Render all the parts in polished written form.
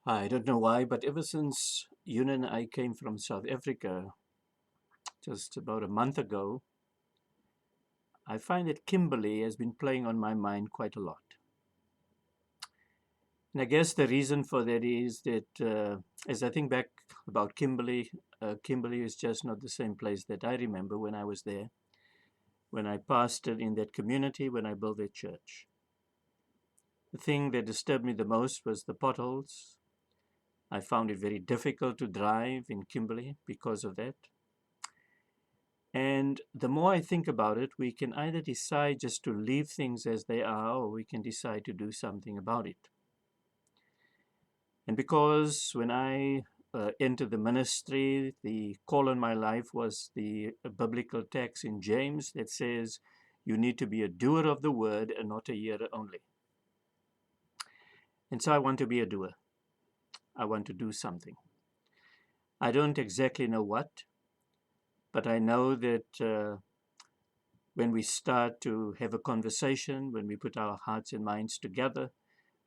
I don't know why, but ever since Yun and I came from South Africa just about a month ago, I find that Kimberley has been playing on my mind quite a lot. And I guess the reason for that is that as I think back about Kimberley, Kimberley is just not the same place that I remember when I was there, when I pastored in that community, when I built that church. The thing that disturbed me the most was the potholes. I found it very difficult to drive in Kimberley because of that. And the more I think about it, we can either decide just to leave things as they are, or we can decide to do something about it. And because when I entered the ministry, the call on my life was the biblical text in James that says, you need to be a doer of the word and not a hearer only. And so I want to be a doer. I want to do something. I don't exactly know what, but I know that when we start to have a conversation, when we put our hearts and minds together,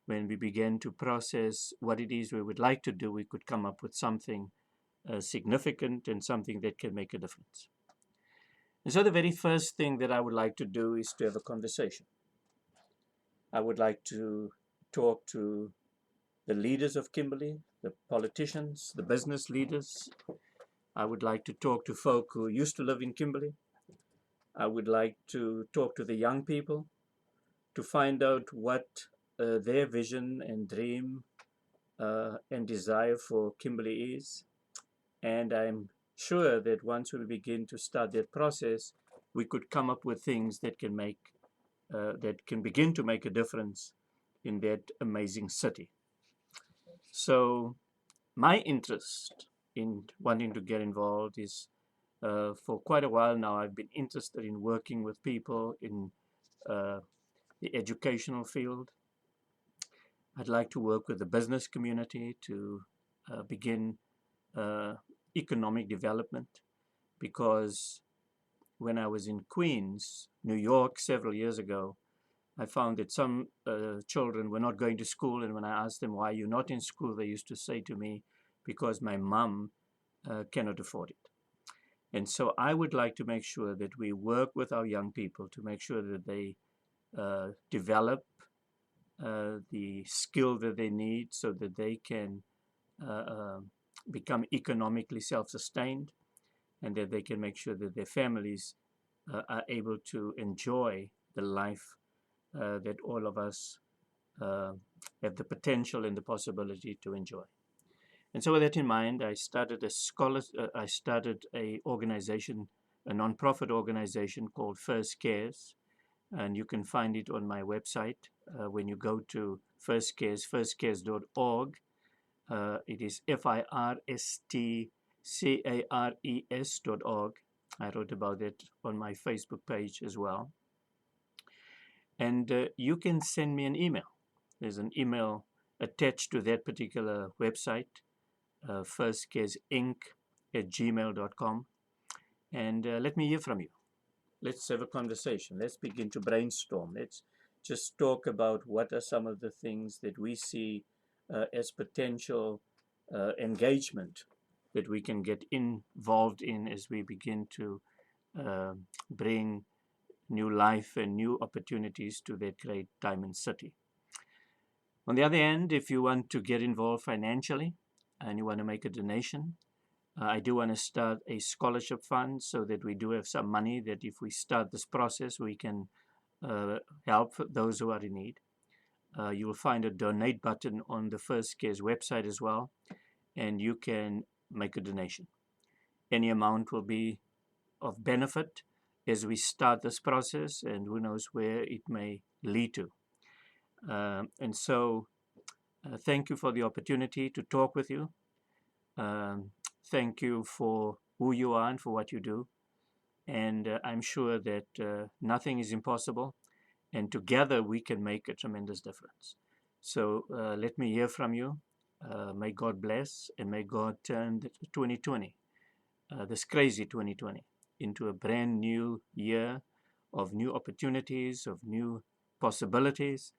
when we begin to process what it is we would like to do, we could come up with something significant and something that can make a difference. And so the very first thing that I would like to do is to have a conversation. I would like to talk to the leaders of Kimberley, the politicians, the business leaders. I would like to talk to folk who used to live in Kimberley. I would like to talk to the young people to find out what their vision and dream and desire for Kimberley is. And I'm sure that once we begin to start that process, we could come up with things that can begin to make a difference in that amazing city. So my interest in wanting to get involved is for quite a while now. I've been interested in working with people in uh, the educational field. I'd like to work with the business community to begin uh, economic development, because when I was in Queens, New York, several years ago, I found that some children were not going to school, and when I asked them, why you're not in school, they used to say to me, because my mom cannot afford it. And so I would like to make sure that we work with our young people to make sure that they develop the skill that they need so that they can uh, uh, become economically self-sustained, and that they can make sure that their families are able to enjoy the life that all of us uh, have the potential and the possibility to enjoy. And so with that in mind, I started a organization, a non-profit organization called First Cares, and you can find it on my website. When you go to First Cares, firstcares.org, it is firstcares.org. I wrote about it on my Facebook page as well. And you can send me an email. There's an email attached to that particular website, firstcaresinc@gmail.com. And let me hear from you. Let's have a conversation. Let's begin to brainstorm. Let's just talk about what are some of the things that we see as potential engagement that we can get involved in as we begin to uh, bring new life and new opportunities to that great diamond city. On the other hand, if you want to get involved financially and you want to make a donation, I do want to start a scholarship fund so that we do have some money that if we start this process, we can help those who are in need. You will find a donate button on the First Cares website as well, and you can make a donation. Any amount will be of benefit as we start this process, and who knows where it may lead to. And so thank you for the opportunity to talk with you. Um, thank you for who you are and for what you do. And I'm sure that nothing is impossible, and together we can make a tremendous difference. So let me hear from you. May God bless, and may God turn 2020, this crazy 2020, into a brand new year of new opportunities, of new possibilities,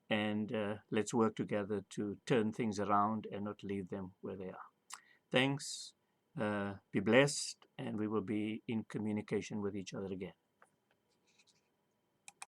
and let's work together to turn things around and not leave them where they are. Thanks. Be blessed, and we will be in communication with each other again.